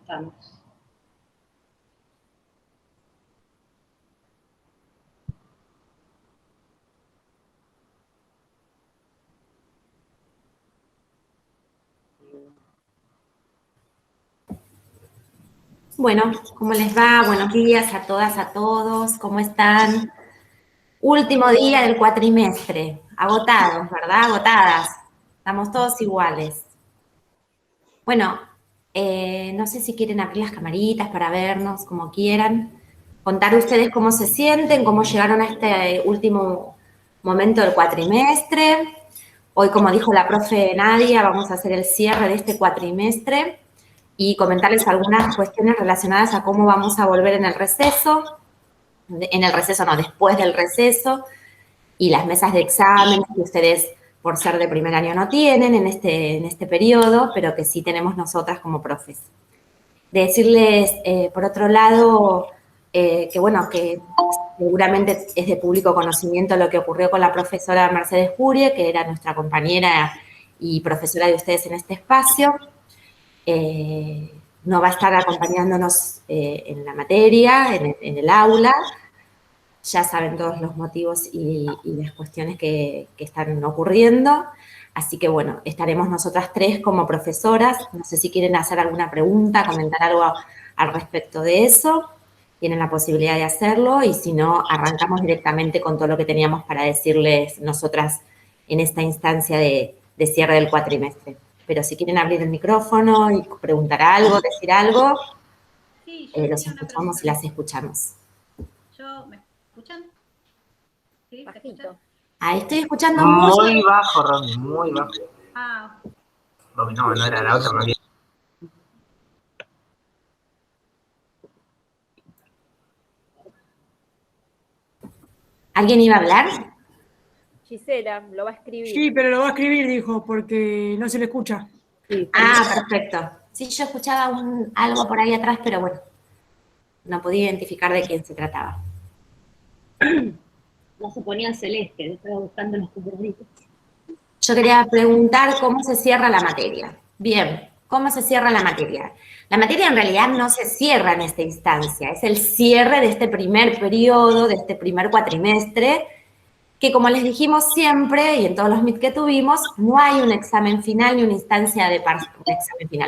estamos. Bueno, ¿cómo les va? Buenos días a todas, a todos. ¿Cómo están? Último día del cuatrimestre. Agotados, ¿verdad? Agotadas. Estamos todos iguales. Bueno, no sé si quieren abrir las camaritas para vernos, como quieran. Contar ustedes cómo se sienten, cómo llegaron a este último momento del cuatrimestre. Hoy, como dijo la profe Nadia, vamos a hacer el cierre de este cuatrimestre y comentarles algunas cuestiones relacionadas a cómo vamos a volver en el receso no, después del receso, y las mesas de exámenes que ustedes, por ser de primer año, no tienen en este periodo, pero que sí tenemos nosotras como profes. Decirles, por otro lado, que bueno, que seguramente es de público conocimiento lo que ocurrió con la profesora Mercedes Curie, que era nuestra compañera y profesora de ustedes en este espacio. No va a estar acompañándonos en la materia, en el aula. Ya saben todos los motivos y las cuestiones que están ocurriendo. Así que, bueno, estaremos nosotras tres como profesoras. No sé si quieren hacer alguna pregunta, comentar algo al respecto de eso. Tienen la posibilidad de hacerlo y si no, arrancamos directamente con todo lo que teníamos para decirles nosotras en esta instancia de cierre del cuatrimestre. Pero si quieren abrir el micrófono y preguntar algo, decir algo, Sí, los escuchamos y las escuchamos. ¿Me escuchan? ¿Sí? ¿Se escuchan? Ahí estoy escuchando muy bajo, Romy, muy bajo. Ah. Romy, no era la otra, Romy. ¿Alguien iba a hablar? Gisela, lo va a escribir. Sí, pero lo va a escribir, dijo, porque no se le escucha. Sí, perfecto. Sí, yo escuchaba algo por ahí atrás, pero bueno, no podía identificar de quién se trataba. No se ponía celeste, estaba buscando los cuadraditos. Yo quería preguntar cómo se cierra la materia. Bien, ¿cómo se cierra la materia? La materia en realidad no se cierra en esta instancia, es el cierre de este primer periodo, de este primer cuatrimestre, que como les dijimos siempre y en todos los MIT que tuvimos, no hay un examen final ni una instancia de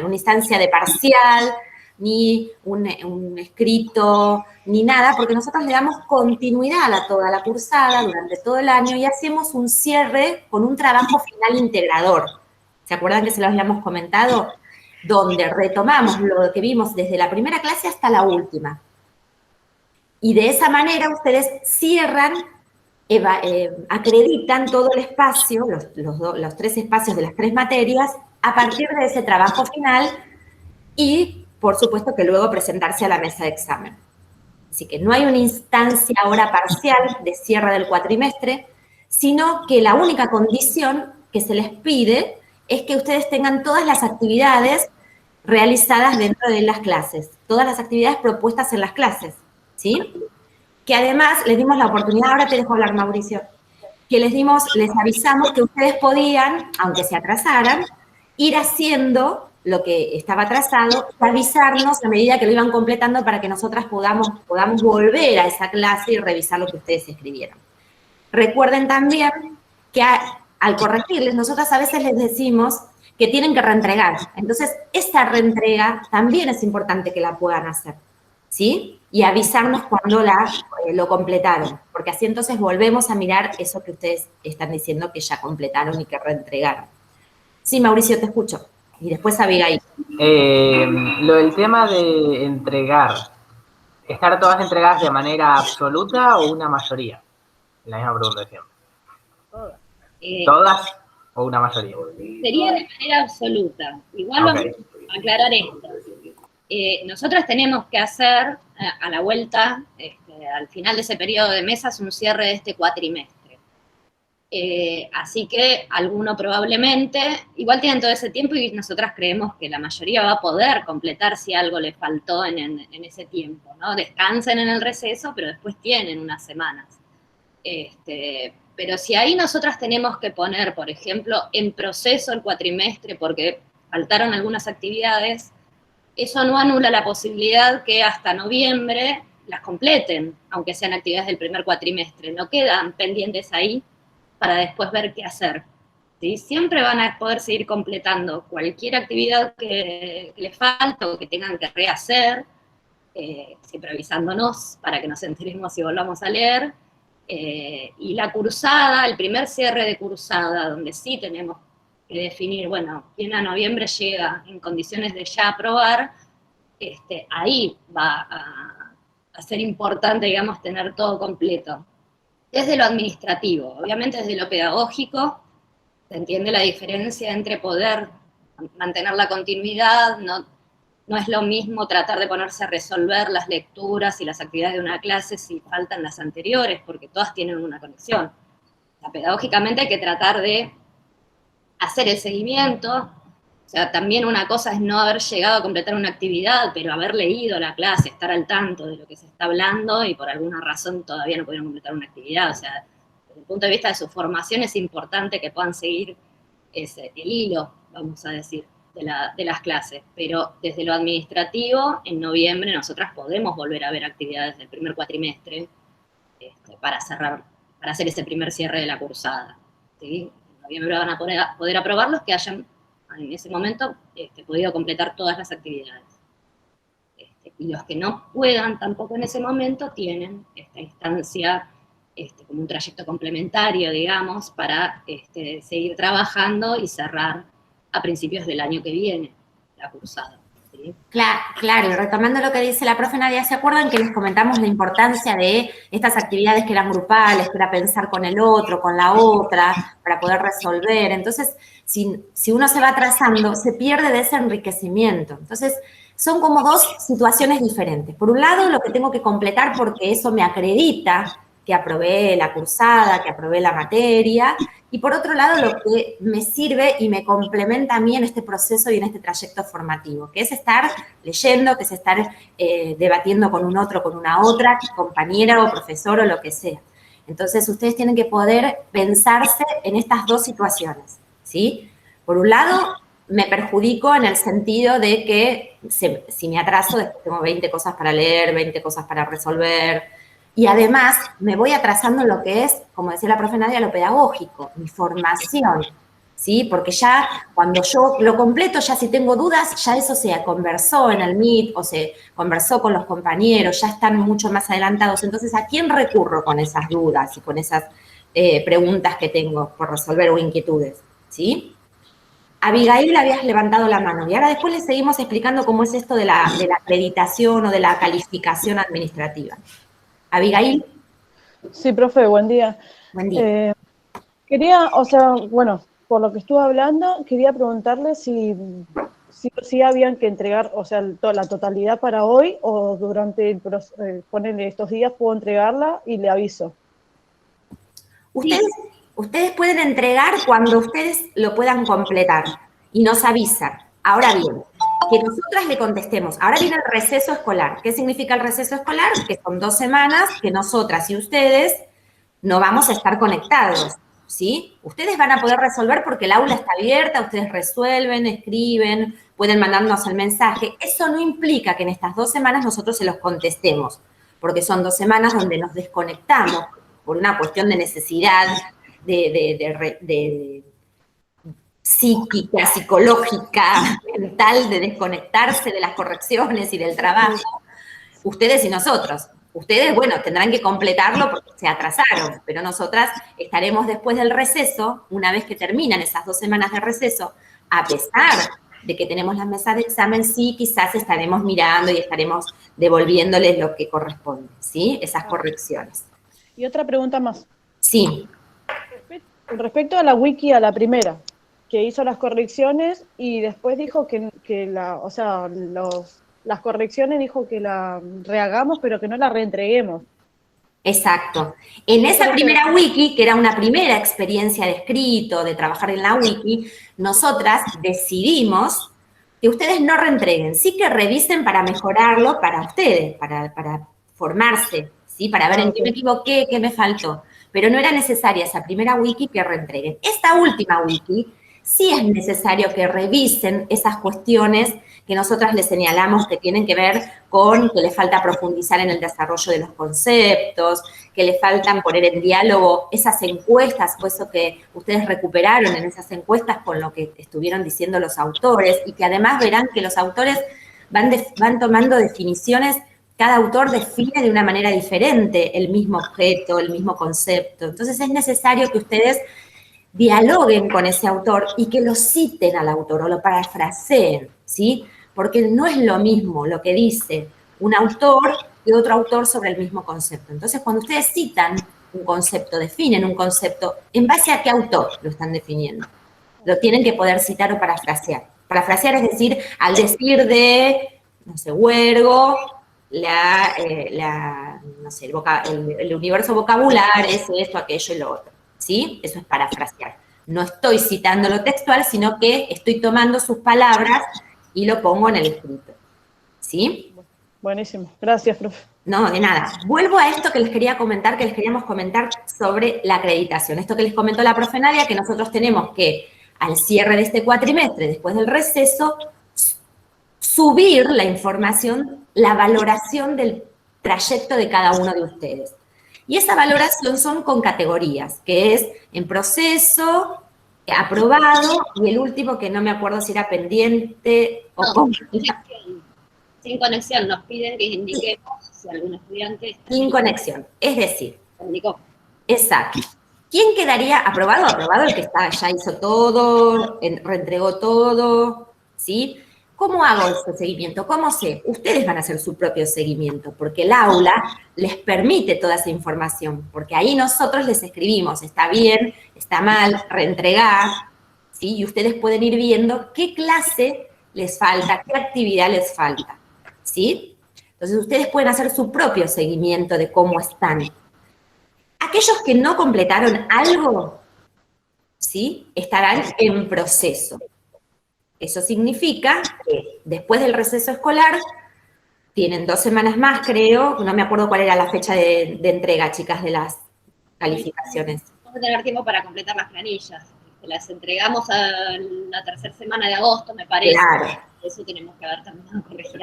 una instancia de parcial, ni un escrito, ni nada, porque nosotros le damos continuidad a toda la cursada durante todo el año y hacemos un cierre con un trabajo final integrador. ¿Se acuerdan que se los habíamos comentado? Donde retomamos lo que vimos desde la primera clase hasta la última. Y de esa manera ustedes cierran, acreditan todo el espacio, los tres espacios de las tres materias, a partir de ese trabajo final y, por supuesto, que luego presentarse a la mesa de examen. Así que no hay una instancia ahora parcial de cierre del cuatrimestre, sino que la única condición que se les pide es que ustedes tengan todas las actividades realizadas dentro de las clases, todas las actividades propuestas en las clases, ¿sí? Que además les dimos la oportunidad, ahora te dejo hablar, Mauricio, que les avisamos que ustedes podían, aunque se atrasaran, ir haciendo lo que estaba atrasado y avisarnos a medida que lo iban completando para que nosotras podamos volver a esa clase y revisar lo que ustedes escribieron. Recuerden también que al corregirles, nosotras a veces les decimos que tienen que reentregar. Entonces, esa reentrega también es importante que la puedan hacer, ¿sí? Y avisarnos cuando lo completaron, porque así entonces volvemos a mirar eso que ustedes están diciendo que ya completaron y que reentregaron. Sí, Mauricio, te escucho. Y después Abigail. Lo del tema de entregar, ¿estar todas entregadas de manera absoluta o una mayoría? La misma pregunta de siempre. Todas. ¿Todas o una mayoría? Sería de manera absoluta. Igual vamos a aclarar esto. Nosotros tenemos que hacer a la vuelta, al final de ese periodo de mesas, un cierre de este cuatrimestre. Así que alguno probablemente, igual tienen todo ese tiempo y nosotras creemos que la mayoría va a poder completar si algo le faltó en ese tiempo, ¿no? Descansen en el receso, pero después tienen unas semanas. Pero si ahí nosotras tenemos que poner, por ejemplo, en proceso el cuatrimestre porque faltaron algunas actividades, eso no anula la posibilidad que hasta noviembre las completen, aunque sean actividades del primer cuatrimestre. No quedan pendientes ahí para después ver qué hacer. ¿Sí? Siempre van a poder seguir completando cualquier actividad que les falta o que tengan que rehacer, siempre avisándonos para que nos enteremos y volvamos a leer. Y la cursada, el primer cierre de cursada, donde sí tenemos que definir, bueno, quién a noviembre llega en condiciones de ya aprobar, ahí va a ser importante, digamos, tener todo completo. Desde lo administrativo, obviamente desde lo pedagógico, se entiende la diferencia entre poder mantener la continuidad, no es lo mismo tratar de ponerse a resolver las lecturas y las actividades de una clase si faltan las anteriores, porque todas tienen una conexión. O sea, pedagógicamente hay que tratar de hacer el seguimiento. O sea, también una cosa es no haber llegado a completar una actividad, pero haber leído la clase, estar al tanto de lo que se está hablando y por alguna razón todavía no pudieron completar una actividad. O sea, desde el punto de vista de su formación es importante que puedan seguir el hilo, vamos a decir, de las clases. Pero desde lo administrativo, en noviembre nosotras podemos volver a ver actividades del primer cuatrimestre para cerrar, para hacer ese primer cierre de la cursada. ¿Sí? En noviembre van a poder aprobar los que hayan en ese momento podido completar todas las actividades. Y los que no puedan tampoco en ese momento tienen esta instancia como un trayecto complementario, digamos, para seguir trabajando y cerrar a principios del año que viene la cursada. ¿Sí? Claro, y retomando lo que dice la profe Nadia, ¿se acuerdan que les comentamos la importancia de estas actividades que eran grupales, que era pensar con el otro, con la otra, para poder resolver? Entonces, si uno se va atrasando, se pierde de ese enriquecimiento. Entonces, son como dos situaciones diferentes. Por un lado, lo que tengo que completar porque eso me acredita que aprobé la cursada, que aprobé la materia, y por otro lado, lo que me sirve y me complementa a mí en este proceso y en este trayecto formativo, que es estar leyendo, que es estar debatiendo con un otro, con una otra, compañera o profesor o lo que sea. Entonces, ustedes tienen que poder pensarse en estas dos situaciones, ¿sí? Por un lado, me perjudico en el sentido de que si me atraso, después tengo 20 cosas para leer, 20 cosas para resolver. Y además, me voy atrasando en lo que es, como decía la profe Nadia, lo pedagógico, mi formación, ¿sí? Porque ya cuando yo lo completo, ya si tengo dudas, ya eso se conversó en el Meet o se conversó con los compañeros, ya están mucho más adelantados. Entonces, ¿a quién recurro con esas dudas y con esas preguntas que tengo por resolver o inquietudes? ¿Sí? Abigail, habías levantado la mano y ahora después le seguimos explicando cómo es esto de la acreditación o de la calificación administrativa. Abigail. Sí, profe, buen día. Buen día. Quería, o sea, bueno, por lo que estuve hablando, quería preguntarle si habían que entregar, o sea, la totalidad para hoy o durante, ponele estos días, puedo entregarla y le aviso. Ustedes pueden entregar cuando ustedes lo puedan completar y nos avisan. Ahora bien, que nosotras le contestemos. Ahora viene el receso escolar. ¿Qué significa el receso escolar? Que son 2 semanas que nosotras y ustedes no vamos a estar conectados, ¿sí? Ustedes van a poder resolver porque el aula está abierta, ustedes resuelven, escriben, pueden mandarnos el mensaje. Eso no implica que en estas 2 semanas nosotros se los contestemos, porque son 2 semanas donde nos desconectamos por una cuestión de necesidad, de psíquica, psicológica, mental, de desconectarse de las correcciones y del trabajo, ustedes y nosotros. Ustedes, bueno, tendrán que completarlo porque se atrasaron, pero nosotras estaremos después del receso, una vez que terminan esas 2 semanas de receso, a pesar de que tenemos las mesas de examen, sí, quizás estaremos mirando y estaremos devolviéndoles lo que corresponde, ¿sí? Esas correcciones. Y otra pregunta más. Sí. Respecto a la wiki, a la primera, que hizo las correcciones y después dijo las correcciones dijo que la rehagamos, pero que no la reentreguemos. Exacto. En esa primera wiki, que era una primera experiencia de escrito, de trabajar en la wiki, nosotras decidimos que ustedes no reentreguen, sí que revisen para mejorarlo para ustedes, para formarse, ¿sí? Para ver en qué me equivoqué, qué me faltó. Pero no era necesaria esa primera wiki que reentreguen. Esta última wiki sí es necesario que revisen esas cuestiones que nosotras les señalamos que tienen que ver con que les falta profundizar en el desarrollo de los conceptos, que les faltan poner en diálogo esas encuestas, o eso que ustedes recuperaron en esas encuestas con lo que estuvieron diciendo los autores, y que además verán que los autores van tomando definiciones, cada autor define de una manera diferente el mismo objeto, el mismo concepto. Entonces es necesario que ustedes dialoguen con ese autor y que lo citen al autor o lo parafraseen, ¿sí? Porque no es lo mismo lo que dice un autor que otro autor sobre el mismo concepto. Entonces, cuando ustedes citan un concepto, definen un concepto, ¿en base a qué autor lo están definiendo? Lo tienen que poder citar o parafrasear. Parafrasear es decir, al decir de, no sé, Huergo, no sé, el universo vocabular es esto, aquello y lo otro, ¿sí? Eso es parafrasear. No estoy citando lo textual, sino que estoy tomando sus palabras y lo pongo en el escrito, ¿sí? Buenísimo. Gracias, profe. No, de nada. Vuelvo a esto que les quería comentar, que les queríamos comentar sobre la acreditación. Esto que les comentó la profe Nadia, que nosotros tenemos que, al cierre de este cuatrimestre, después del receso, subir la información, la valoración del trayecto de cada uno de ustedes. Y esa valoración son con categorías, que es en proceso, aprobado, y el último que no me acuerdo si era pendiente o con... Sin conexión, nos piden que indiquemos si algún estudiante está Sin conexión, es decir, indicó. exacto. ¿Quién quedaría aprobado? Aprobado el que está, ya hizo todo, reentregó todo, ¿sí? ¿Cómo hago ese seguimiento? ¿Cómo sé? Ustedes van a hacer su propio seguimiento, porque el aula les permite toda esa información, porque ahí nosotros les escribimos, está bien, está mal, reentregar, ¿sí? Y ustedes pueden ir viendo qué clase les falta, qué actividad les falta, ¿sí? Entonces ustedes pueden hacer su propio seguimiento de cómo están. Aquellos que no completaron algo, ¿sí? Estarán en proceso. Eso significa que después del receso escolar tienen 2 semanas más, creo, no me acuerdo cuál era la fecha de entrega, chicas, de las calificaciones. Vamos a tener tiempo para completar las planillas. Las entregamos a la 3ª semana de agosto, me parece. Claro. Eso tenemos que ver también, corregir.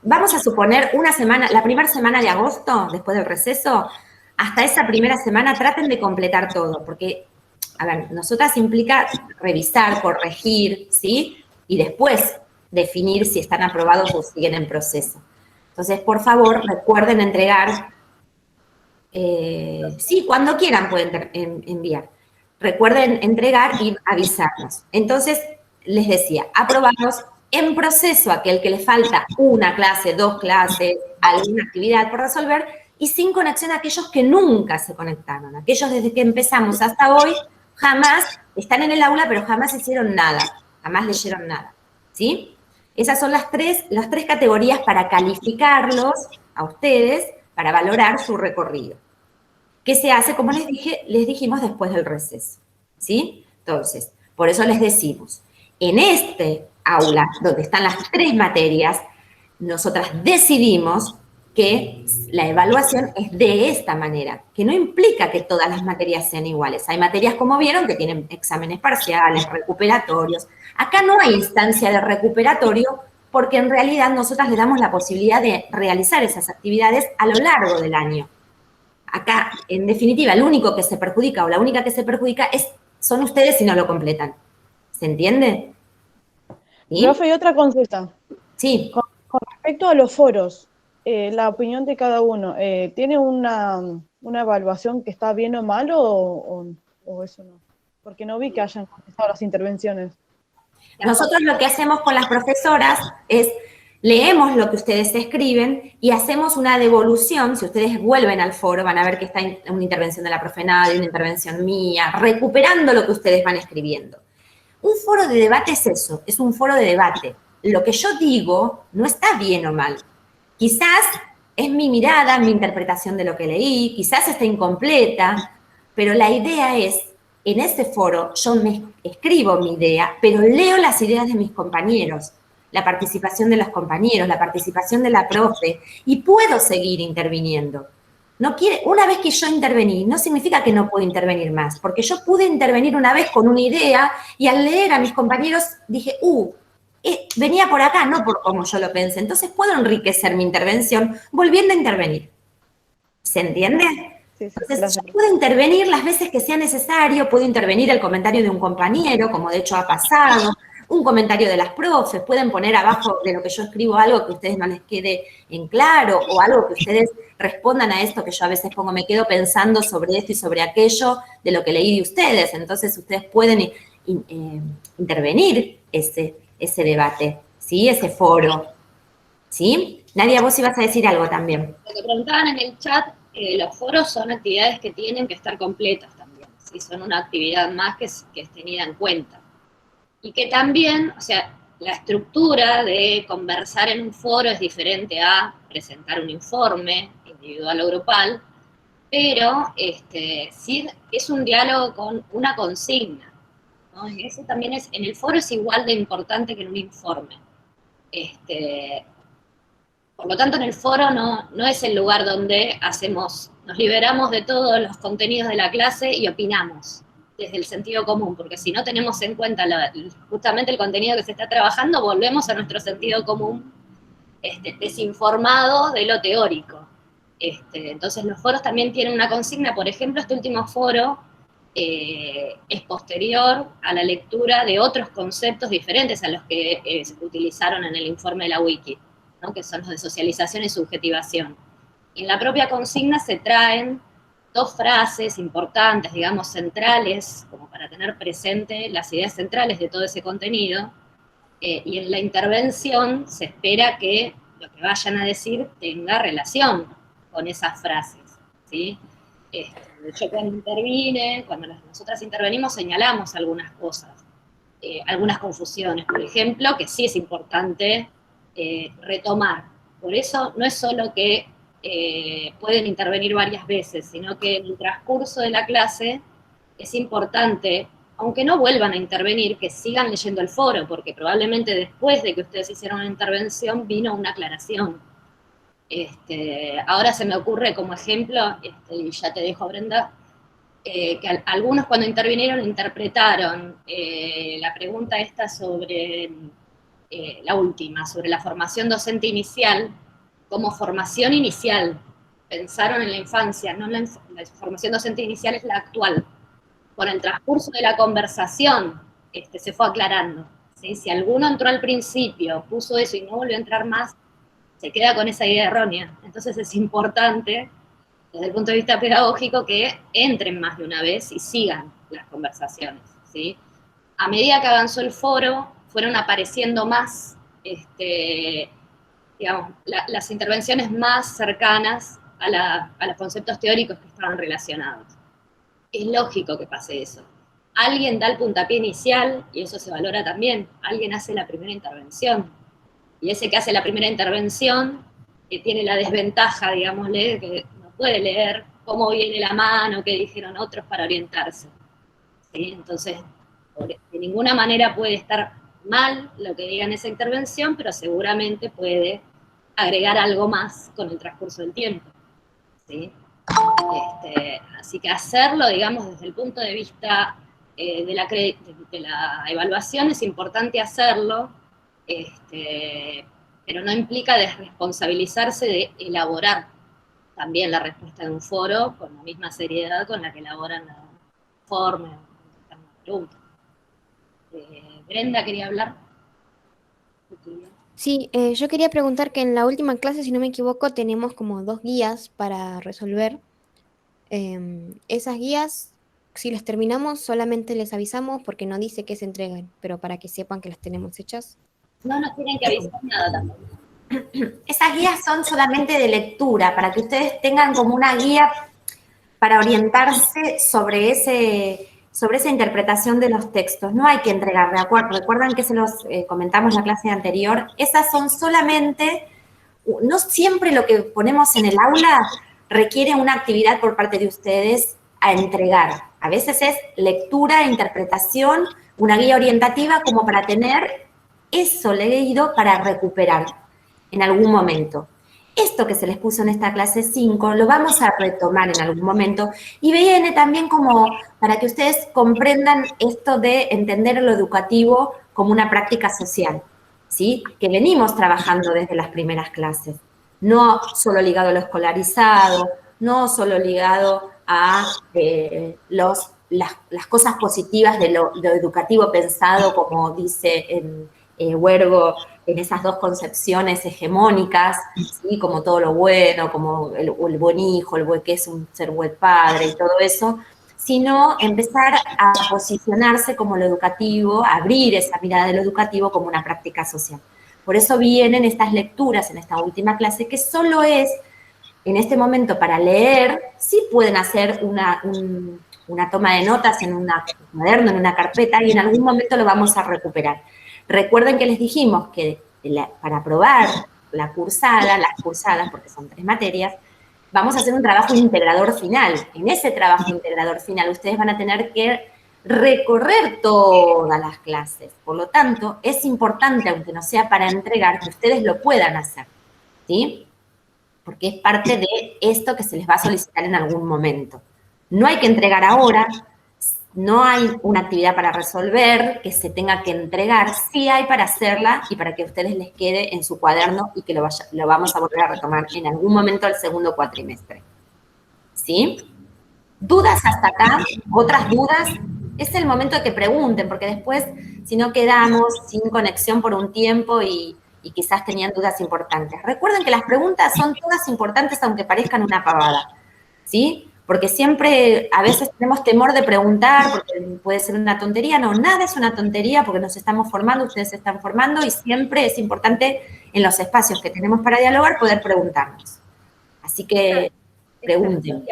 Vamos a suponer una semana, la primera semana de agosto, después del receso, hasta esa primera semana traten de completar todo, porque, a ver, nosotras implica revisar, corregir, ¿sí? Y después definir si están aprobados o siguen en proceso. Entonces, por favor, recuerden entregar, sí, cuando quieran pueden enviar. Recuerden entregar y avisarnos. Entonces, les decía, aprobados, en proceso aquel que le falta una clase, 2 clases, alguna actividad por resolver, y sin conexión a aquellos que nunca se conectaron. Aquellos desde que empezamos hasta hoy, jamás están en el aula, pero jamás hicieron nada, jamás leyeron nada, ¿sí? Esas son las tres categorías para calificarlos a ustedes, para valorar su recorrido. ¿Qué se hace? Como les dijimos después del receso, ¿sí? Entonces, por eso les decimos, en este aula, donde están las 3 materias, nosotras decidimos que la evaluación es de esta manera, que no implica que todas las materias sean iguales. Hay materias, como vieron, que tienen exámenes parciales, recuperatorios. Acá no hay instancia de recuperatorio porque en realidad nosotras le damos la posibilidad de realizar esas actividades a lo largo del año. Acá, en definitiva, el único que se perjudica o la única que se perjudica son ustedes si no lo completan. ¿Se entiende? ¿Sí? Profe, y otra consulta. Sí. Con respecto a los foros, la opinión de cada uno, ¿tiene una evaluación que está bien o mal o eso no? Porque no vi que hayan contestado las intervenciones. Nosotros lo que hacemos con las profesoras es leemos lo que ustedes escriben y hacemos una devolución. Si ustedes vuelven al foro, van a ver que está una intervención de la profe Nadia, una intervención mía, recuperando lo que ustedes van escribiendo. Un foro de debate es eso, es un foro de debate. Lo que yo digo no está bien o mal. Quizás es mi mirada, mi interpretación de lo que leí, quizás está incompleta, pero la idea es, en ese foro yo me escribo mi idea, pero leo las ideas de mis compañeros, la participación de los compañeros, la participación de la profe, y puedo seguir interviniendo. No quiere, una vez que yo intervení, no significa que no puedo intervenir más, porque yo pude intervenir una vez con una idea y al leer a mis compañeros dije, venía por acá, no por cómo yo lo pensé. Entonces puedo enriquecer mi intervención volviendo a intervenir. ¿Se entiende? Sí, sí, Entonces, gracias. yo puedo intervenir las veces que sea necesario, puedo intervenir el comentario de un compañero, como de hecho ha pasado, un comentario de las profes, pueden poner abajo de lo que yo escribo algo que a ustedes no les quede en claro, o algo que ustedes respondan a esto que yo a veces pongo, me quedo pensando sobre esto y sobre aquello de lo que leí de ustedes. Entonces, ustedes pueden intervenir ese debate, ¿sí? Ese foro, ¿sí? Nadia, vos ibas a decir algo también. Lo que preguntaban en el chat, los foros son actividades que tienen que estar completas también, ¿sí? Son una actividad más que es tenida en cuenta. Y que también, o sea, la estructura de conversar en un foro es diferente a presentar un informe individual o grupal, pero sí es un diálogo con una consigna, ¿no? Y eso también en el foro es igual de importante que en un informe. Por lo tanto, en el foro no es el lugar donde nos liberamos de todos los contenidos de la clase y opinamos desde el sentido común, porque si no tenemos en cuenta justamente el contenido que se está trabajando, volvemos a nuestro sentido común desinformado de lo teórico. Entonces los foros también tienen una consigna, por ejemplo, este último foro es posterior a la lectura de otros conceptos diferentes a los que se utilizaron en el informe de la Wiki, ¿no? Que son los de socialización y subjetivación. En la propia consigna se traen 2 frases importantes, digamos, centrales, como para tener presente las ideas centrales de todo ese contenido, y en la intervención se espera que lo que vayan a decir tenga relación con esas frases, ¿sí? Yo cuando nosotras intervenimos señalamos algunas cosas, algunas confusiones, por ejemplo, que sí es importante retomar. Por eso no es solo que pueden intervenir varias veces, sino que en el transcurso de la clase es importante, aunque no vuelvan a intervenir, que sigan leyendo el foro, porque probablemente después de que ustedes hicieron una intervención vino una aclaración. Ahora se me ocurre como ejemplo, y ya te dejo, Brenda, que algunos cuando intervinieron interpretaron la pregunta esta sobre la última, sobre la formación docente inicial, como formación inicial. Pensaron en la infancia, no la formación docente inicial es la actual. Con el transcurso de la conversación se fue aclarando, ¿sí? Si alguno entró al principio, puso eso y no volvió a entrar más, se queda con esa idea errónea. Entonces es importante, desde el punto de vista pedagógico, que entren más de una vez y sigan las conversaciones, ¿sí? A medida que avanzó el foro, fueron apareciendo más, digamos, las intervenciones más cercanas a los conceptos teóricos que estaban relacionados. Es lógico que pase eso. Alguien da el puntapié inicial, y eso se valora también. Alguien hace la primera intervención. Y ese que hace la primera intervención tiene la desventaja, digámosle, que no puede leer cómo viene la mano, qué dijeron otros para orientarse, ¿sí? Entonces, de ninguna manera puede estar mal lo que diga en esa intervención, pero seguramente puede agregar algo más con el transcurso del tiempo, ¿sí? Así que hacerlo, digamos, desde el punto de vista de la evaluación es importante hacerlo, pero no implica desresponsabilizarse de elaborar también la respuesta de un foro con la misma seriedad con la que elaboran la informe o contestan una pregunta. Brenda quería hablar. Sí, yo quería preguntar que en la última clase, si no me equivoco, tenemos como 2 guías para resolver. Esas guías, si las terminamos, solamente les avisamos porque no dice que se entreguen, pero para que sepan que las tenemos hechas. No nos tienen que avisar nada tampoco. Esas guías son solamente de lectura, para que ustedes tengan como una guía para orientarse sobre esa interpretación de los textos. No hay que entregar, ¿de acuerdo? Recuerdan que se los comentamos en la clase anterior. Esas son solamente, no siempre lo que ponemos en el aula requiere una actividad por parte de ustedes a entregar. A veces es lectura, interpretación, una guía orientativa como para tener eso leído para recuperar en algún momento. esto que se les puso en esta clase 5 lo vamos a retomar en algún momento y viene también como para que ustedes comprendan esto de entender lo educativo como una práctica social, ¿sí? Que venimos trabajando desde las primeras clases, no solo ligado a lo escolarizado, no solo ligado a las cosas positivas de lo educativo pensado, como dice Huergo, en esas dos concepciones hegemónicas, ¿sí? Como todo lo bueno, como el buen hijo, que es un ser buen padre y todo eso, sino empezar a posicionarse como lo educativo, abrir esa mirada de lo educativo como una práctica social. Por eso vienen estas lecturas en esta última clase, que solo es, en este momento, para leer. Sí pueden hacer una toma de notas en un cuaderno, en una carpeta, y en algún momento lo vamos a recuperar. Recuerden que les dijimos que para aprobar las cursadas, porque son 3 materias, vamos a hacer un trabajo integrador final. En ese trabajo integrador final ustedes van a tener que recorrer todas las clases. Por lo tanto, es importante, aunque no sea para entregar, que ustedes lo puedan hacer, ¿sí? Porque es parte de esto que se les va a solicitar en algún momento. No hay que entregar ahora, no hay una actividad para resolver que se tenga que entregar, sí hay para hacerla y para que a ustedes les quede en su cuaderno y que lo vamos a volver a retomar en algún momento del segundo cuatrimestre. ¿Sí? ¿Dudas hasta acá? ¿Otras dudas? Es el momento de que pregunten, porque después, si no, quedamos sin conexión por un tiempo y quizás tenían dudas importantes. Recuerden que las preguntas son todas importantes, aunque parezcan una pavada, ¿sí? Porque siempre, a veces tenemos temor de preguntar, porque puede ser una tontería. No, nada es una tontería, porque nos estamos formando, ustedes se están formando, y siempre es importante, en los espacios que tenemos para dialogar, poder preguntarnos. Así que pregunten.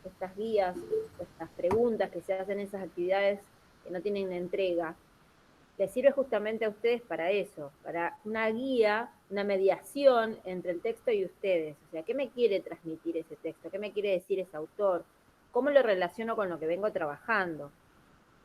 Estas guías, estas preguntas que se hacen en esas actividades que no tienen entrega, les sirve justamente a ustedes para eso, para una guía, una mediación entre el texto y ustedes. O sea, ¿qué me quiere transmitir ese texto? ¿Qué me quiere decir ese autor? ¿Cómo lo relaciono con lo que vengo trabajando?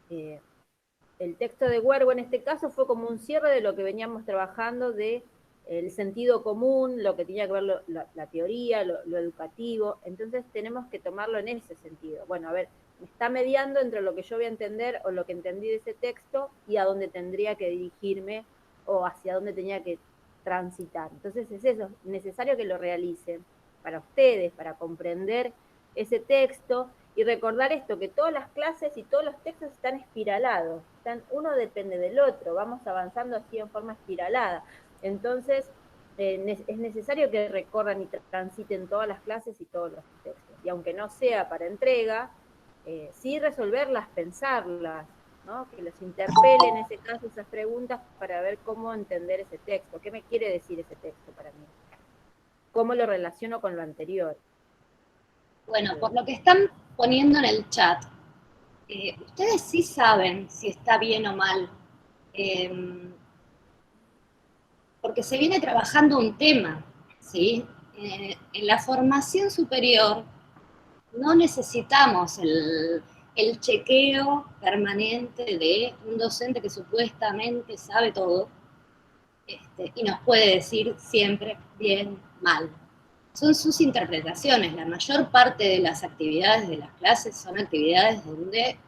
El texto de Huergo en este caso fue como un cierre de lo que veníamos trabajando de el sentido común, lo que tenía que ver la teoría, lo educativo. Entonces tenemos que tomarlo en ese sentido. Bueno, a ver, me está mediando entre lo que yo voy a entender o lo que entendí de ese texto y a dónde tendría que dirigirme o hacia dónde tenía que transitar. Entonces es eso, necesario que lo realicen para ustedes, para comprender ese texto y recordar esto, que todas las clases y todos los textos están espiralados, uno depende del otro, vamos avanzando así en forma espiralada. Entonces, es necesario que recorran y transiten todas las clases y todos los textos. Y aunque no sea para entrega, sí resolverlas, pensarlas, ¿no? Que los interpele en ese caso esas preguntas para ver cómo entender ese texto. ¿Qué me quiere decir ese texto para mí? ¿Cómo lo relaciono con lo anterior? Bueno, por lo que están poniendo en el chat, ustedes sí saben si está bien o mal, porque se viene trabajando un tema, ¿sí? En la formación superior no necesitamos el chequeo permanente de un docente que supuestamente sabe todo y nos puede decir siempre bien, mal. Son sus interpretaciones. La mayor parte de las actividades de las clases son actividades donde,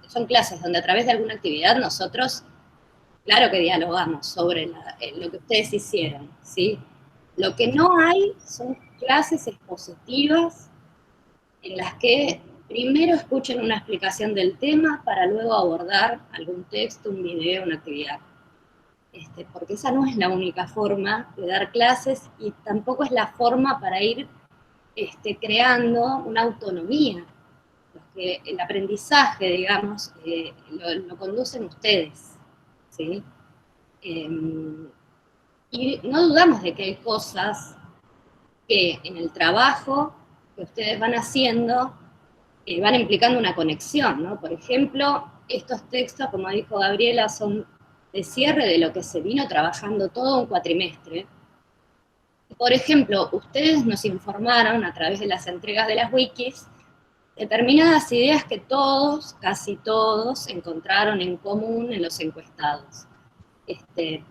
son clases donde a través de alguna actividad nosotros, claro que dialogamos sobre lo que ustedes hicieron, ¿sí? Lo que no hay son clases expositivas en las que primero escuchen una explicación del tema para luego abordar algún texto, un video, una actividad. Porque esa no es la única forma de dar clases y tampoco es la forma para ir creando una autonomía. El aprendizaje, digamos, lo conducen ustedes, ¿sí? Y no dudamos de que hay cosas que en el trabajo que ustedes van haciendo van implicando una conexión, ¿no? Por ejemplo, estos textos, como dijo Gabriela, son de cierre de lo que se vino trabajando todo un cuatrimestre. Por ejemplo, ustedes nos informaron a través de las entregas de las wikis determinadas ideas que todos, casi todos, encontraron en común en los encuestados.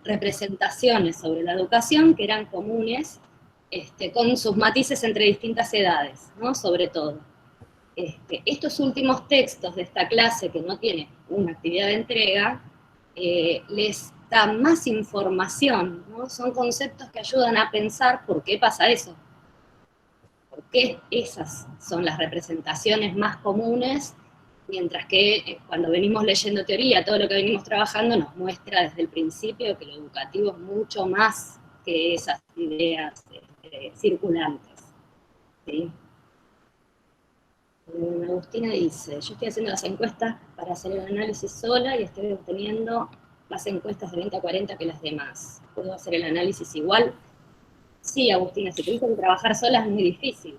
Representaciones sobre la educación que eran comunes con sus matices entre distintas edades, ¿no? Sobre todo. Estos últimos textos de esta clase, que no tiene una actividad de entrega, les da más información, ¿no? Son conceptos que ayudan a pensar por qué pasa eso, por qué esas son las representaciones más comunes, mientras que cuando venimos leyendo teoría, todo lo que venimos trabajando nos muestra desde el principio que lo educativo es mucho más que esas ideas circulantes, ¿sí? Agustina dice, yo estoy haciendo las encuestas para hacer el análisis sola y estoy obteniendo más encuestas de 20 a 40 que las demás. ¿Puedo hacer el análisis igual? Sí, Agustina, si tuviste que trabajar sola es muy difícil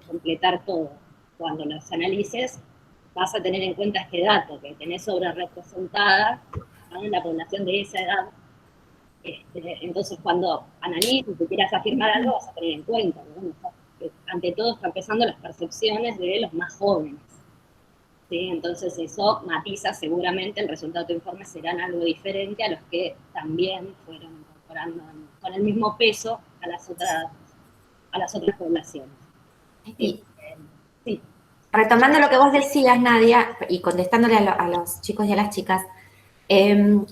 completar todo. Cuando los analices vas a tener en cuenta este dato, que tenés sobre representada, ¿no?, en la población de esa edad. Entonces, cuando analices y quieras afirmar algo, vas a tener en cuenta, ¿no? Que ante todo están pesando las percepciones de los más jóvenes, ¿sí? Entonces eso matiza seguramente, el resultado de tu informe serán algo diferente a los que también fueron incorporando con el mismo peso a las otras poblaciones. Sí. Sí. Retomando lo que vos decías, Nadia, y contestándole a los chicos y a las chicas,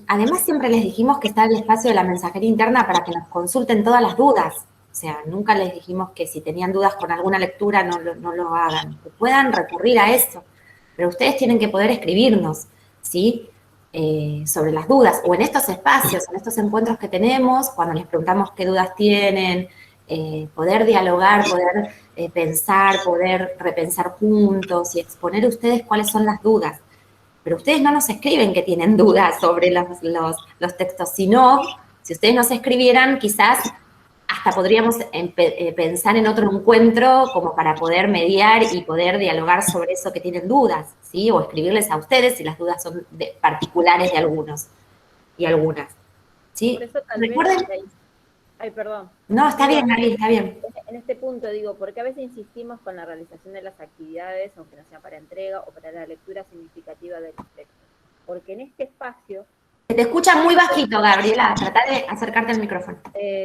además siempre les dijimos que está el espacio de la mensajería interna para que nos consulten todas las dudas. O sea, nunca les dijimos que si tenían dudas con alguna lectura no lo hagan, que puedan recurrir a eso. Pero ustedes tienen que poder escribirnos, ¿sí? Sobre las dudas, o en estos espacios, en estos encuentros que tenemos, cuando les preguntamos qué dudas tienen, poder dialogar, poder pensar, poder repensar juntos y exponer a ustedes cuáles son las dudas. Pero ustedes no nos escriben que tienen dudas sobre los textos, sino, si ustedes nos escribieran, quizás hasta podríamos pensar en otro encuentro como para poder mediar y poder dialogar sobre eso que tienen dudas, ¿sí? O escribirles a ustedes si las dudas son particulares de algunos y algunas, ¿sí? Por eso tal vez... Ay, perdón. No, está bien, Ari, está bien. En este punto digo, porque a veces insistimos con la realización de las actividades, aunque no sea para entrega o para la lectura significativa del texto. Porque en este espacio... Te escucha muy bajito, Gabriela, trata de acercarte al micrófono.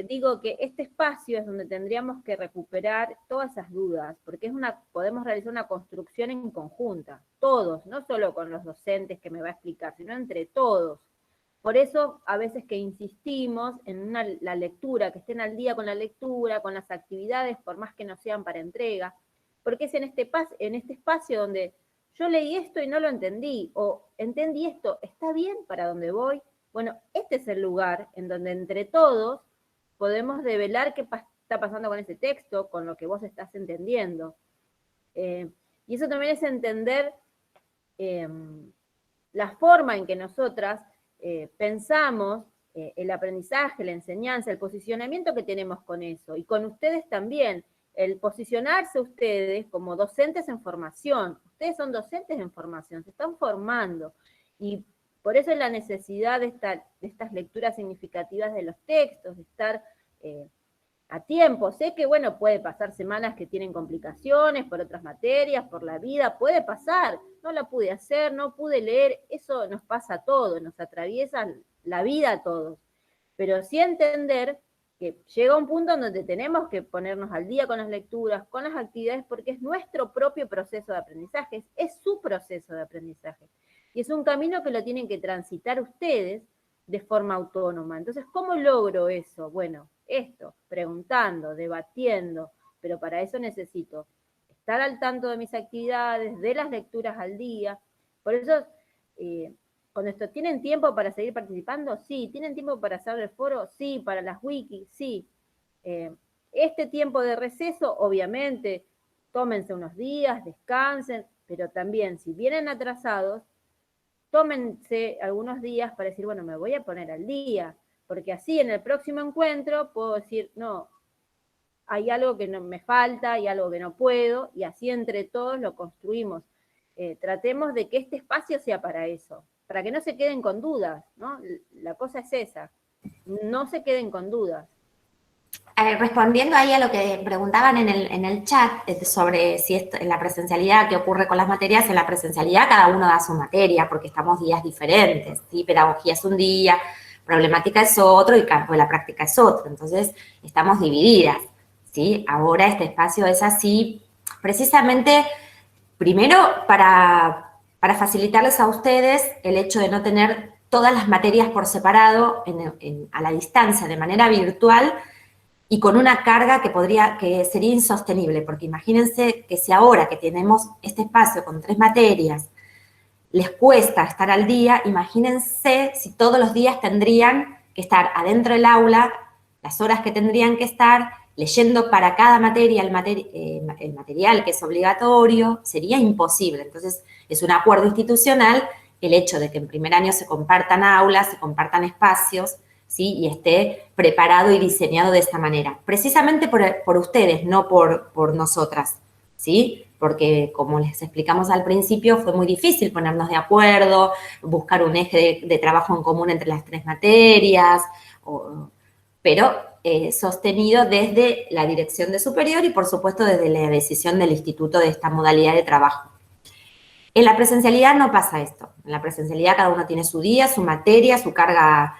Digo que este espacio es donde tendríamos que recuperar todas esas dudas, porque podemos realizar una construcción en conjunta, todos, no solo con los docentes que me va a explicar, sino entre todos. Por eso, a veces que insistimos en la lectura, que estén al día con la lectura, con las actividades, por más que no sean para entrega, porque es en este espacio donde yo leí esto y no lo entendí, o entendí esto, ¿está bien para dónde voy? Bueno, este es el lugar en donde entre todos podemos develar qué está pasando con ese texto, con lo que vos estás entendiendo. Y eso también es entender la forma en que nosotras pensamos el aprendizaje, la enseñanza, el posicionamiento que tenemos con eso, y con ustedes también, el posicionarse ustedes como docentes en formación. Ustedes son docentes en formación, se están formando, y por eso es la necesidad de estas lecturas significativas de los textos, de estar a tiempo. Sé que, bueno, puede pasar semanas que tienen complicaciones por otras materias, por la vida, puede pasar, no la pude hacer, no pude leer, eso nos pasa a todos, nos atraviesa la vida a todos, pero sí entender que llega un punto en donde tenemos que ponernos al día con las lecturas, con las actividades, porque es nuestro propio proceso de aprendizaje, es su proceso de aprendizaje, y es un camino que lo tienen que transitar ustedes de forma autónoma. Entonces, ¿cómo logro eso? Bueno, esto, preguntando, debatiendo, pero para eso necesito estar al tanto de mis actividades, de las lecturas al día. Por eso, con esto, ¿tienen tiempo para seguir participando? Sí. ¿Tienen tiempo para hacer el foro? Sí. ¿Para las wikis? Sí. Este tiempo de receso, obviamente, tómense unos días, descansen, pero también, si vienen atrasados, tómense algunos días para decir, bueno, me voy a poner al día, porque así en el próximo encuentro puedo decir, no, hay algo que no me falta, hay algo que no puedo, y así entre todos lo construimos. Tratemos de que este espacio sea para eso, para que no se queden con dudas, ¿no? La cosa es esa, no se queden con dudas. Respondiendo ahí a lo que preguntaban en el chat sobre si en la presencialidad, qué ocurre con las materias, en la presencialidad cada uno da su materia, porque estamos días diferentes, ¿sí? Pedagogía es un día, problemática es otro y el campo de la práctica es otro. Entonces, estamos divididas, ¿sí? Ahora este espacio es así, precisamente, primero, para facilitarles a ustedes el hecho de no tener todas las materias por separado a la distancia, de manera virtual, y con una carga que sería insostenible, porque imagínense que si ahora que tenemos este espacio con 3 materias, les cuesta estar al día, imagínense si todos los días tendrían que estar adentro del aula, las horas que tendrían que estar, leyendo para cada materia el material que es obligatorio, sería imposible. Entonces, es un acuerdo institucional el hecho de que en primer año se compartan aulas, se compartan espacios, ¿sí? Y esté preparado y diseñado de esta manera. Precisamente por ustedes, no por nosotras, ¿sí? Porque, como les explicamos al principio, fue muy difícil ponernos de acuerdo, buscar un eje de trabajo en común entre las 3 materias, pero sostenido desde la dirección de superior y, por supuesto, desde la decisión del instituto de esta modalidad de trabajo. En la presencialidad no pasa esto. En la presencialidad cada uno tiene su día, su materia, su carga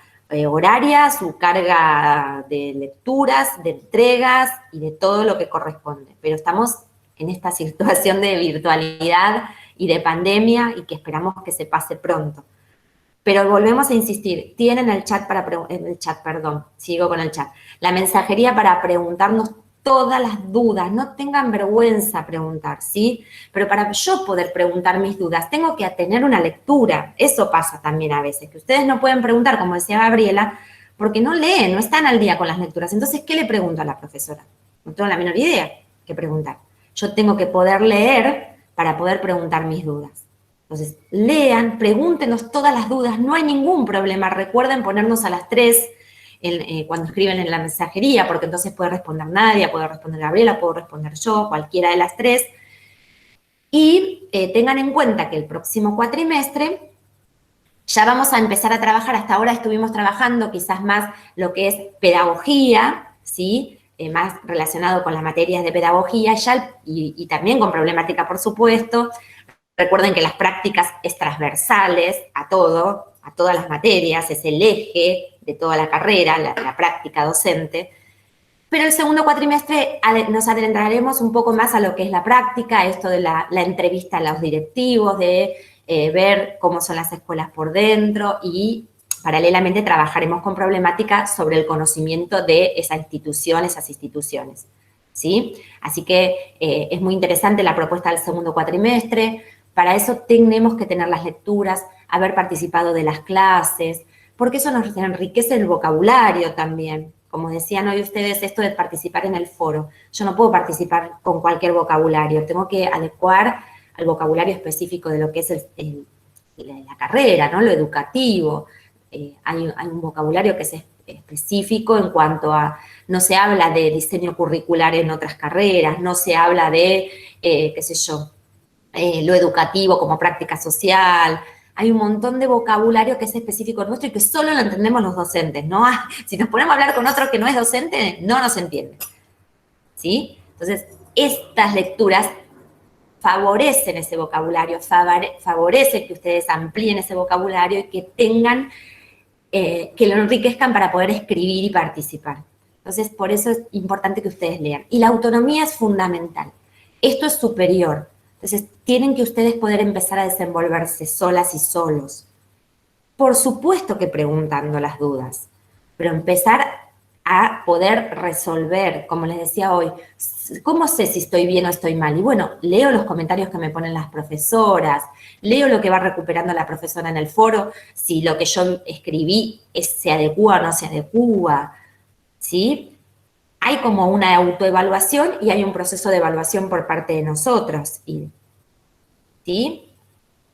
horaria, su carga de lecturas, de entregas y de todo lo que corresponde. Pero estamos en esta situación de virtualidad y de pandemia y que esperamos que se pase pronto. Pero volvemos a insistir, tienen el chat sigo con el chat, la mensajería para preguntarnos todas las dudas, no tengan vergüenza preguntar, ¿sí? Pero para yo poder preguntar mis dudas, tengo que tener una lectura. Eso pasa también a veces, que ustedes no pueden preguntar, como decía Gabriela, porque no leen, no están al día con las lecturas. Entonces, ¿qué le pregunto a la profesora? No tengo la menor idea qué preguntar. Yo tengo que poder leer para poder preguntar mis dudas. Entonces, lean, pregúntenos todas las dudas, no hay ningún problema. Recuerden ponernos a las 3 cuando escriben en la mensajería, porque entonces puede responder Nadia, puede responder Gabriela, puedo responder yo, cualquiera de las 3. Y tengan en cuenta que el próximo cuatrimestre ya vamos a empezar a trabajar, hasta ahora estuvimos trabajando quizás más lo que es pedagogía, ¿sí? Más relacionado con las materias de pedagogía y también con problemática, por supuesto. Recuerden que las prácticas es transversales a todas las materias, es el eje de toda la carrera, la práctica docente. Pero el segundo cuatrimestre nos adentraremos un poco más a lo que es la práctica, esto de la entrevista a los directivos, de ver cómo son las escuelas por dentro y paralelamente trabajaremos con problemática sobre el conocimiento de esas instituciones, ¿sí? Así que es muy interesante la propuesta del segundo cuatrimestre. Para eso tenemos que tener las lecturas, haber participado de las clases, porque eso nos enriquece el vocabulario también. Como decían hoy ustedes, esto de participar en el foro. Yo no puedo participar con cualquier vocabulario, tengo que adecuar al vocabulario específico de lo que es la carrera, ¿no? Lo educativo. Hay un vocabulario que es específico en cuanto a, no se habla de diseño curricular en otras carreras, no se habla de, lo educativo como práctica social. Hay un montón de vocabulario que es específico nuestro y que solo lo entendemos los docentes, ¿no? Si nos ponemos a hablar con otro que no es docente, no nos entiende, ¿sí? Entonces, estas lecturas favorecen ese vocabulario, favorecen que ustedes amplíen ese vocabulario y que tengan, que lo enriquezcan para poder escribir y participar. Entonces, por eso es importante que ustedes lean. Y la autonomía es fundamental. Esto es superior. Entonces, tienen que ustedes poder empezar a desenvolverse solas y solos. Por supuesto que preguntando las dudas, pero empezar a poder resolver, como les decía hoy, ¿cómo sé si estoy bien o estoy mal? Y bueno, leo los comentarios que me ponen las profesoras, leo lo que va recuperando la profesora en el foro, si lo que yo escribí se adecúa o no se adecúa, ¿sí? Hay como una autoevaluación y hay un proceso de evaluación por parte de nosotros, ¿sí?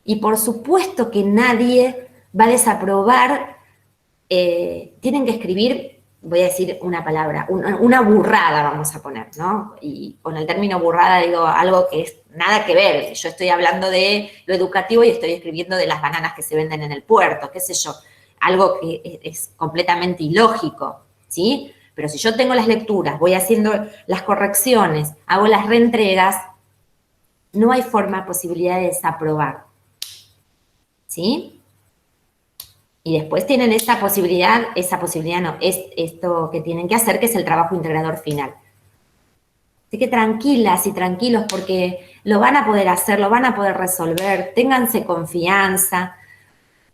Y por supuesto que nadie va a desaprobar, tienen que escribir, voy a decir una palabra, una burrada vamos a poner, ¿no? Y con el término burrada digo algo que es nada que ver. Yo estoy hablando de lo educativo y estoy escribiendo de las bananas que se venden en el puerto, qué sé yo, algo que es completamente ilógico, ¿sí? Pero si yo tengo las lecturas, voy haciendo las correcciones, hago las reentregas, no hay posibilidad de desaprobar, ¿sí? Y después tienen esa posibilidad no, es esto que tienen que hacer, que es el trabajo integrador final. Así que tranquilas y tranquilos porque lo van a poder hacer, lo van a poder resolver, ténganse confianza.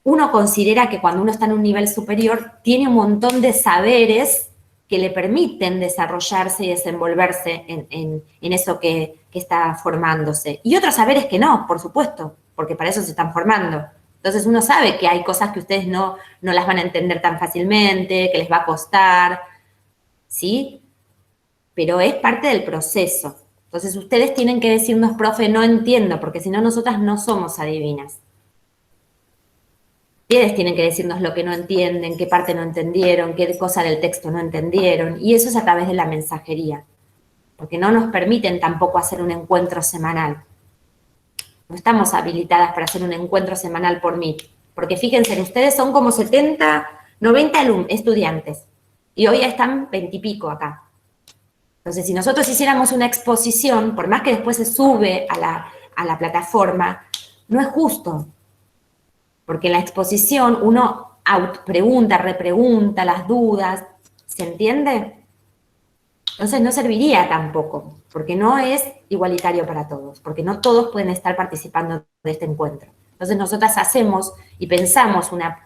Uno considera que cuando uno está en un nivel superior tiene un montón de saberes que le permiten desarrollarse y desenvolverse en eso que está formándose. Y otros saberes que no, por supuesto, porque para eso se están formando. Entonces uno sabe que hay cosas que ustedes no las van a entender tan fácilmente, que les va a costar, ¿sí? Pero es parte del proceso. Entonces ustedes tienen que decirnos, profe, no entiendo, porque si no nosotras no somos adivinas. Ustedes tienen que decirnos lo que no entienden, qué parte no entendieron, qué cosa del texto no entendieron, y eso es a través de la mensajería, porque no nos permiten tampoco hacer un encuentro semanal. No estamos habilitadas para hacer un encuentro semanal por Meet, porque fíjense, ustedes son como 70, 90 estudiantes, y hoy ya están 20 y pico acá. Entonces, si nosotros hiciéramos una exposición, por más que después se sube a la plataforma, no es justo, porque en la exposición uno pregunta, repregunta las dudas, ¿se entiende? Entonces no serviría tampoco, porque no es igualitario para todos, porque no todos pueden estar participando de este encuentro. Entonces nosotras hacemos y pensamos una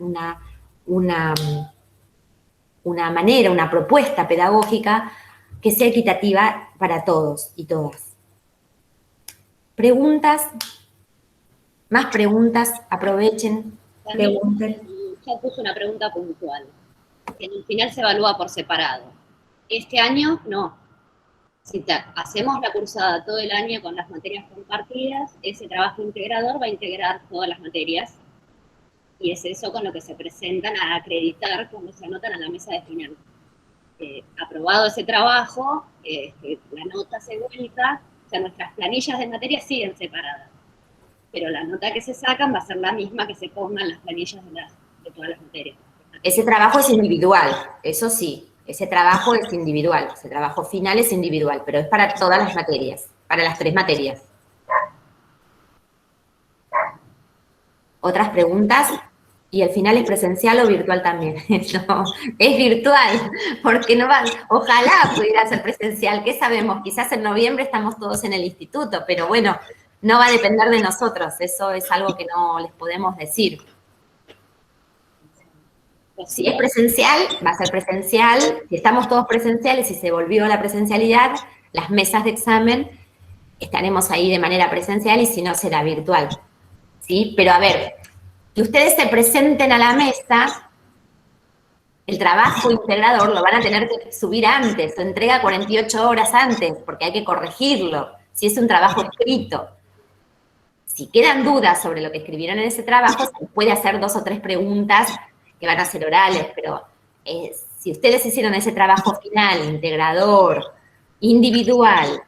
manera, una propuesta pedagógica que sea equitativa para todos y todas. ¿Preguntas? Más preguntas, aprovechen, pregunten. Ya puse una pregunta puntual. En el final se evalúa por separado. Este año, no. Si hacemos la cursada todo el año con las materias compartidas, ese trabajo integrador va a integrar todas las materias y es eso con lo que se presentan a acreditar cuando se anotan a la mesa de final. Aprobado ese trabajo, la nota se vuelca, o sea, nuestras planillas de materias siguen separadas, pero la nota que se sacan va a ser la misma que se pongan las planillas de todas las materias. Ese trabajo es individual, eso sí, ese trabajo es individual, ese trabajo final es individual, pero es para todas las materias, para las 3 materias. ¿Otras preguntas? ¿Y el final es presencial o virtual también? No, es virtual, porque no va, ojalá pudiera ser presencial, ¿qué sabemos? Quizás en noviembre estamos todos en el instituto, pero bueno, no va a depender de nosotros, eso es algo que no les podemos decir. Si es presencial, va a ser presencial, si estamos todos presenciales y se volvió a la presencialidad, las mesas de examen, estaremos ahí de manera presencial y si no será virtual, ¿sí? Pero a ver, que ustedes se presenten a la mesa, el trabajo integrador lo van a tener que subir antes, se entrega 48 horas antes, porque hay que corregirlo, si es un trabajo escrito. Si quedan dudas sobre lo que escribieron en ese trabajo, se les puede hacer 2 o 3 preguntas que van a ser orales, pero si ustedes hicieron ese trabajo final, integrador, individual,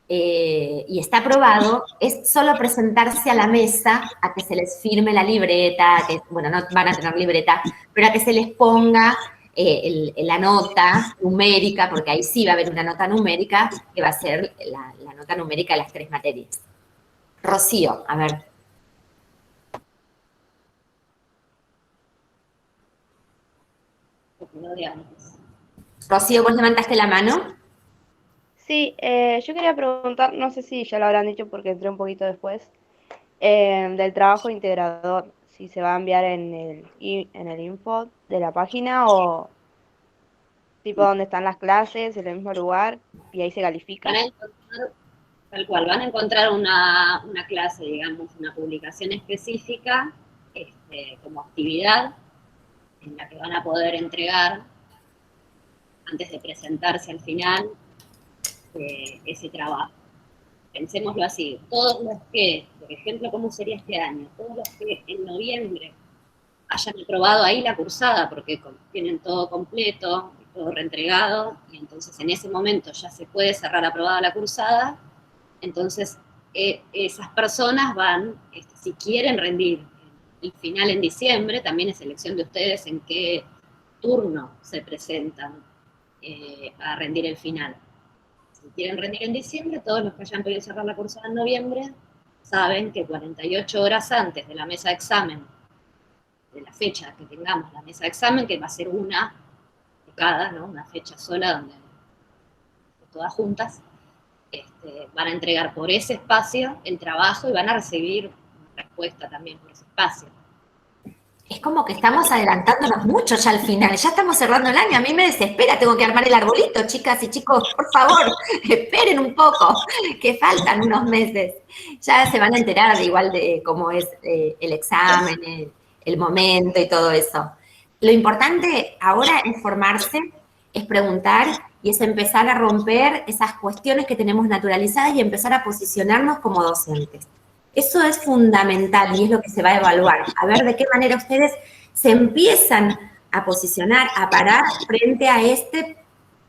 y está aprobado, es solo presentarse a la mesa a que se les firme la libreta, que, bueno, no van a tener libreta, pero a que se les ponga la nota numérica, porque ahí sí va a haber una nota numérica, que va a ser la nota numérica de las 3 materias. Rocío, a ver. Rocío, ¿vos levantaste la mano? Sí, yo quería preguntar, no sé si ya lo habrán dicho porque entré un poquito después, del trabajo integrador, si se va a enviar en el info de la página o tipo donde están las clases, en el mismo lugar, y ahí se califica. Van a encontrar, tal cual, van a encontrar una clase, digamos, una publicación específica como actividad en la que van a poder entregar, antes de presentarse al final, ese trabajo. Pensémoslo así, todos los que, por ejemplo, ¿cómo sería este año? Todos los que en noviembre hayan aprobado ahí la cursada, porque tienen todo completo, todo reentregado, y entonces en ese momento ya se puede cerrar aprobada la cursada, entonces esas personas van, si quieren rendir el final en diciembre, también es elección de ustedes en qué turno se presentan a rendir el final. Si quieren rendir en diciembre, todos los que hayan podido cerrar la cursada en noviembre saben que 48 horas antes de la mesa de examen de la fecha que tengamos la mesa de examen, que va a ser una de cada, ¿no? Una fecha sola donde todas juntas, van a entregar por ese espacio el trabajo y van a recibir respuesta también por ese espacio. Es como que estamos adelantándonos mucho ya al final, ya estamos cerrando el año, a mí me desespera, tengo que armar el arbolito, chicas y chicos, por favor, esperen un poco, que faltan unos meses. Ya se van a enterar de igual de cómo es el examen, el momento y todo eso. Lo importante ahora es formarse, es preguntar y es empezar a romper esas cuestiones que tenemos naturalizadas y empezar a posicionarnos como docentes. Eso es fundamental y es lo que se va a evaluar. A ver de qué manera ustedes se empiezan a posicionar, a parar frente a este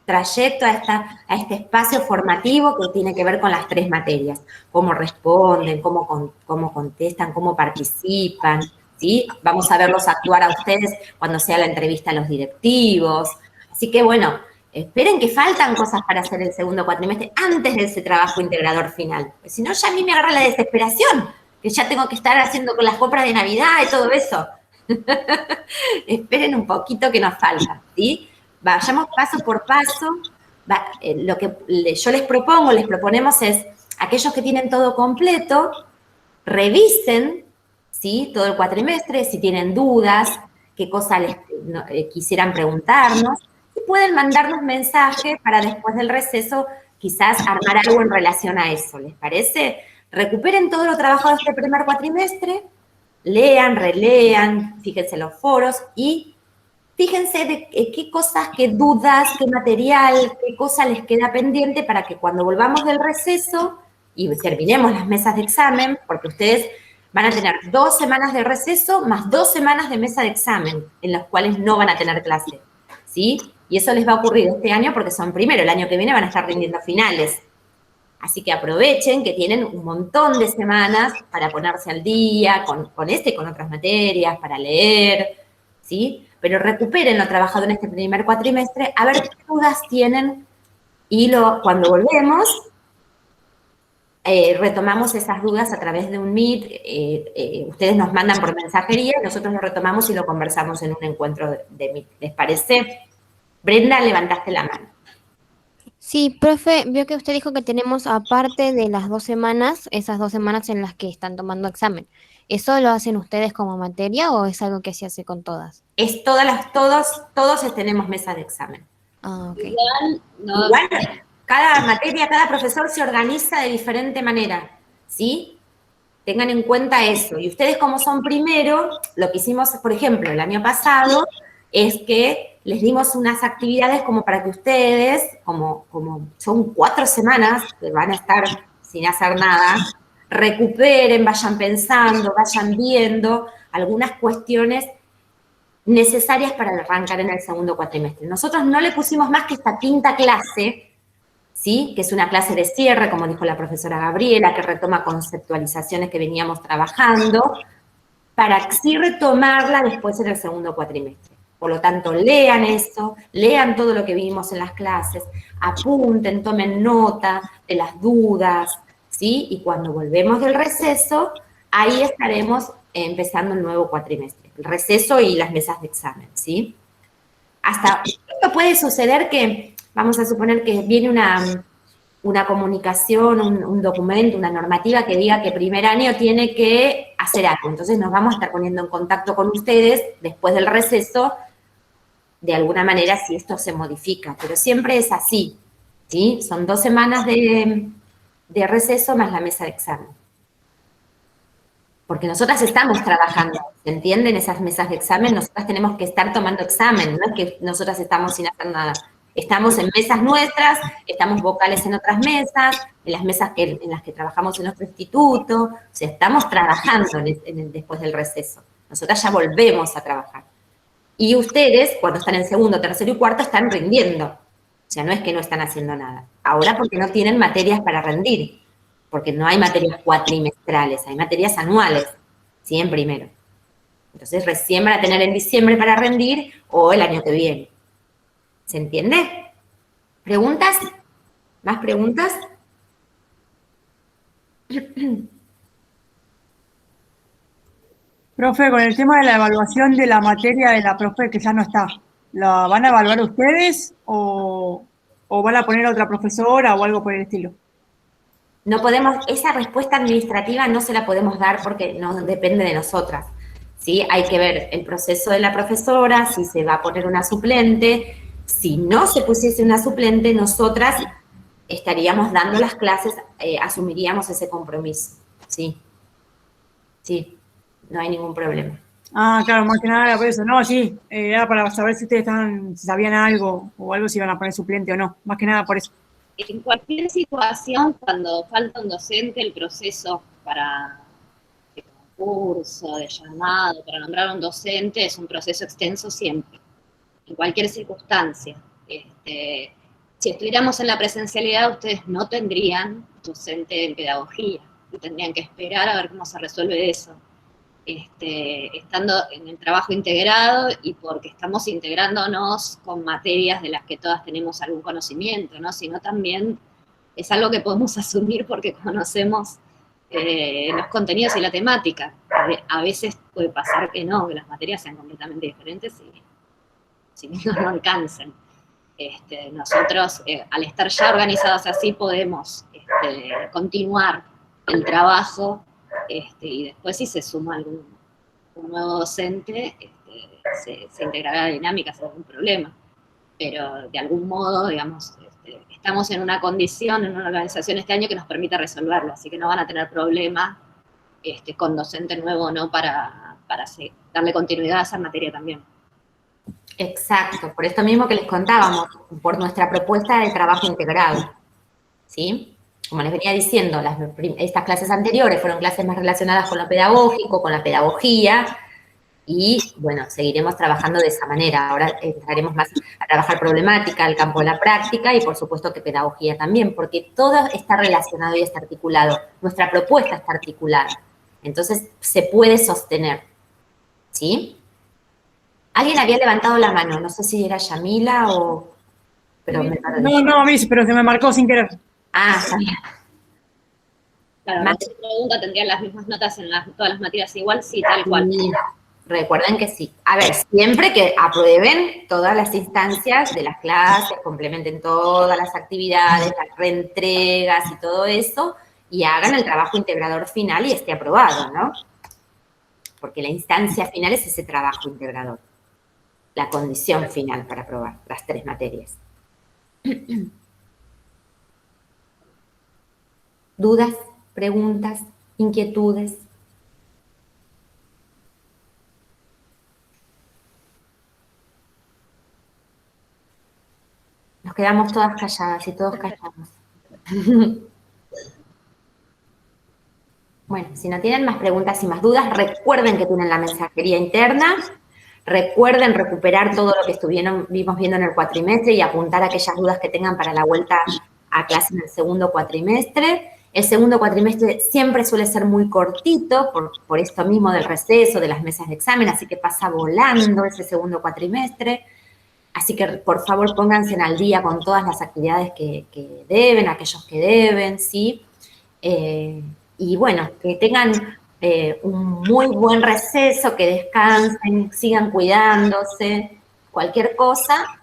trayecto, a este espacio formativo que tiene que ver con las 3 materias. Cómo responden, cómo contestan, cómo participan, ¿sí? Vamos a verlos actuar a ustedes cuando sea la entrevista a los directivos. Así que, bueno, esperen que faltan cosas para hacer el segundo cuatrimestre antes de ese trabajo integrador final. Pues si no, ya a mí me agarra la desesperación, que ya tengo que estar haciendo con las compras de Navidad y todo eso. Esperen un poquito que nos falta, ¿sí? Vayamos paso por paso. Lo que yo les proponemos es, aquellos que tienen todo completo, revisen, ¿sí? Todo el cuatrimestre, si tienen dudas, qué cosas quisieran preguntarnos, y pueden mandarnos mensajes para después del receso quizás armar algo en relación a eso, ¿les parece? Recuperen todo lo trabajado de este primer cuatrimestre, lean, relean, fíjense los foros y fíjense de qué cosas, qué dudas, qué material, qué cosa les queda pendiente para que cuando volvamos del receso y terminemos las mesas de examen, porque ustedes van a tener 2 semanas de receso más 2 semanas de mesa de examen, en las cuales no van a tener clase, ¿sí? Y eso les va a ocurrir este año porque son primero, el año que viene van a estar rindiendo finales. Así que aprovechen que tienen un montón de semanas para ponerse al día con este y con otras materias, para leer, ¿sí? Pero recuperen lo trabajado en este primer cuatrimestre, a ver qué dudas tienen y cuando volvemos retomamos esas dudas a través de un Meet, ustedes nos mandan por mensajería, nosotros lo retomamos y lo conversamos en un encuentro de Meet. ¿Les parece? Brenda, levantaste la mano. Sí, profe, vio que usted dijo que tenemos aparte de las 2 semanas, esas 2 semanas en las que están tomando examen. ¿Eso lo hacen ustedes como materia o es algo que se hace con todas? Es todos tenemos mesa de examen. Ah, ok. Igual, cada materia, cada profesor se organiza de diferente manera, ¿sí? Tengan en cuenta eso. Y ustedes como son primero, lo que hicimos, por ejemplo, el año pasado, es que les dimos unas actividades como para que ustedes, como son 4 semanas que van a estar sin hacer nada, recuperen, vayan pensando, vayan viendo algunas cuestiones necesarias para arrancar en el segundo cuatrimestre. Nosotros no le pusimos más que esta 5ª clase, ¿sí? Que es una clase de cierre, como dijo la profesora Gabriela, que retoma conceptualizaciones que veníamos trabajando, para sí retomarla después en el segundo cuatrimestre. Por lo tanto, lean eso, lean todo lo que vimos en las clases, apunten, tomen nota de las dudas, ¿sí? Y cuando volvemos del receso, ahí estaremos empezando el nuevo cuatrimestre, el receso y las mesas de examen, ¿sí? Hasta esto puede suceder que, vamos a suponer que viene una comunicación, un documento, una normativa que diga que primer año tiene que hacer algo. Entonces nos vamos a estar poniendo en contacto con ustedes después del receso, de alguna manera, si esto se modifica. Pero siempre es así, ¿sí? Son 2 semanas de receso más la mesa de examen. Porque nosotras estamos trabajando, ¿se entienden? Esas mesas de examen, nosotras tenemos que estar tomando examen, no es que nosotras estamos sin hacer nada. Estamos en mesas nuestras, estamos vocales en otras mesas, en las mesas en las que trabajamos en nuestro instituto, o sea, estamos trabajando después del receso. Nosotras ya volvemos a trabajar. Y ustedes, cuando están en segundo, tercero y cuarto, están rindiendo. O sea, no es que no están haciendo nada. Ahora porque no tienen materias para rendir, porque no hay materias cuatrimestrales, hay materias anuales, ¿sí? En primero. Entonces recién van a tener en diciembre para rendir o el año que viene. ¿Se entiende? ¿Preguntas? ¿Más preguntas? Profe, con el tema de la evaluación de la materia de la profe que ya no está, ¿la van a evaluar ustedes o van a poner a otra profesora o algo por el estilo? No podemos, esa respuesta administrativa no se la podemos dar porque no depende de nosotras. ¿Sí? Hay que ver el proceso de la profesora, si se va a poner una suplente. Si no se pusiese una suplente, nosotras estaríamos dando las clases, asumiríamos ese compromiso. Sí, sí, no hay ningún problema. Ah, claro, más que nada era por eso. No, sí, era para saber si ustedes si sabían algo o algo, si iban a poner suplente o no. Más que nada por eso. En cualquier situación, cuando falta un docente, el proceso de concurso, de llamado, para nombrar a un docente, es un proceso extenso siempre, en cualquier circunstancia. Si estuviéramos en la presencialidad, ustedes no tendrían docente en pedagogía, y tendrían que esperar a ver cómo se resuelve eso. Estando en el trabajo integrado y porque estamos integrándonos con materias de las que todas tenemos algún conocimiento, ¿no? Sino también es algo que podemos asumir porque conocemos los contenidos y la temática. A veces puede pasar que no, que las materias sean completamente diferentes y si no alcancen. Nosotros, al estar ya organizados así, podemos continuar el trabajo. Y después si se suma un nuevo docente, se integrará a la dinámica sin algún problema. Pero de algún modo, digamos, estamos en una condición, en una organización este año que nos permite resolverlo, así que no van a tener problema con docente nuevo, ¿no? Para darle continuidad a esa materia también. Exacto, por esto mismo que les contábamos, por nuestra propuesta de trabajo integrado, ¿sí? Como les venía diciendo, estas clases anteriores fueron clases más relacionadas con lo pedagógico, con la pedagogía, y bueno, seguiremos trabajando de esa manera. Ahora entraremos más a trabajar problemática, el campo de la práctica y por supuesto que pedagogía también, porque todo está relacionado y está articulado. Nuestra propuesta está articulada. Entonces, se puede sostener, ¿sí? Alguien había levantado la mano, no sé si era Yamila o... Pero me perdí. No, a mí, pero se me marcó sin querer. Ah, está bien. Claro, la pregunta, ¿tendrían las mismas notas en todas las materias igual? Sí, tal cual. Sí, recuerden que sí. A ver, siempre que aprueben todas las instancias de las clases, complementen todas las actividades, las reentregas y todo eso, y hagan el trabajo integrador final y esté aprobado, ¿no? Porque la instancia final es ese trabajo integrador. La condición final para aprobar las 3 materias. ¿Dudas, preguntas, inquietudes? Nos quedamos todas calladas y todos callados. Bueno, si no tienen más preguntas y más dudas, recuerden que tienen la mensajería interna. Recuerden recuperar todo lo que vimos viendo en el cuatrimestre y apuntar aquellas dudas que tengan para la vuelta a clase en el segundo cuatrimestre. El segundo cuatrimestre siempre suele ser muy cortito por esto mismo del receso, de las mesas de examen, así que pasa volando ese segundo cuatrimestre. Así que, por favor, pónganse al día con todas las actividades que deben, aquellos que deben, ¿sí? Y bueno, que tengan un muy buen receso, que descansen, sigan cuidándose, cualquier cosa,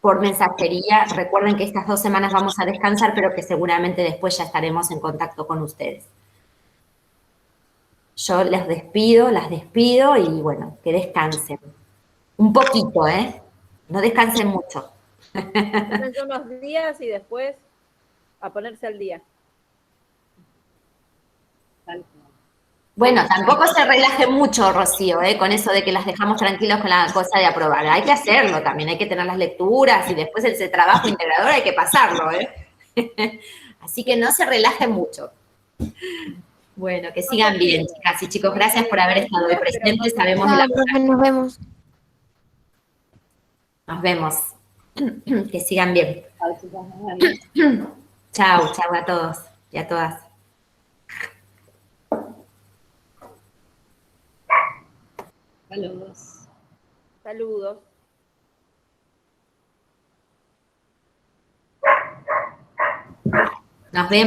por mensajería. Recuerden que estas 2 semanas vamos a descansar, pero que seguramente después ya estaremos en contacto con ustedes. Yo las despido y bueno, que descansen. Un poquito, ¿eh? No descansen mucho. Descansen unos días y después a ponerse al día. Bueno, tampoco se relaje mucho, Rocío, con eso de que las dejamos tranquilos con la cosa de aprobar. Hay que hacerlo también, hay que tener las lecturas y después ese trabajo integrador hay que pasarlo, Así que no se relajen mucho. Bueno, que sigan bien, chicas y chicos. Gracias por haber estado hoy presentes. Sabemos de la... Nos vemos. Nos vemos. Que sigan bien. Chao, chao a todos y a todas. Saludos. Saludos. Nos vemos.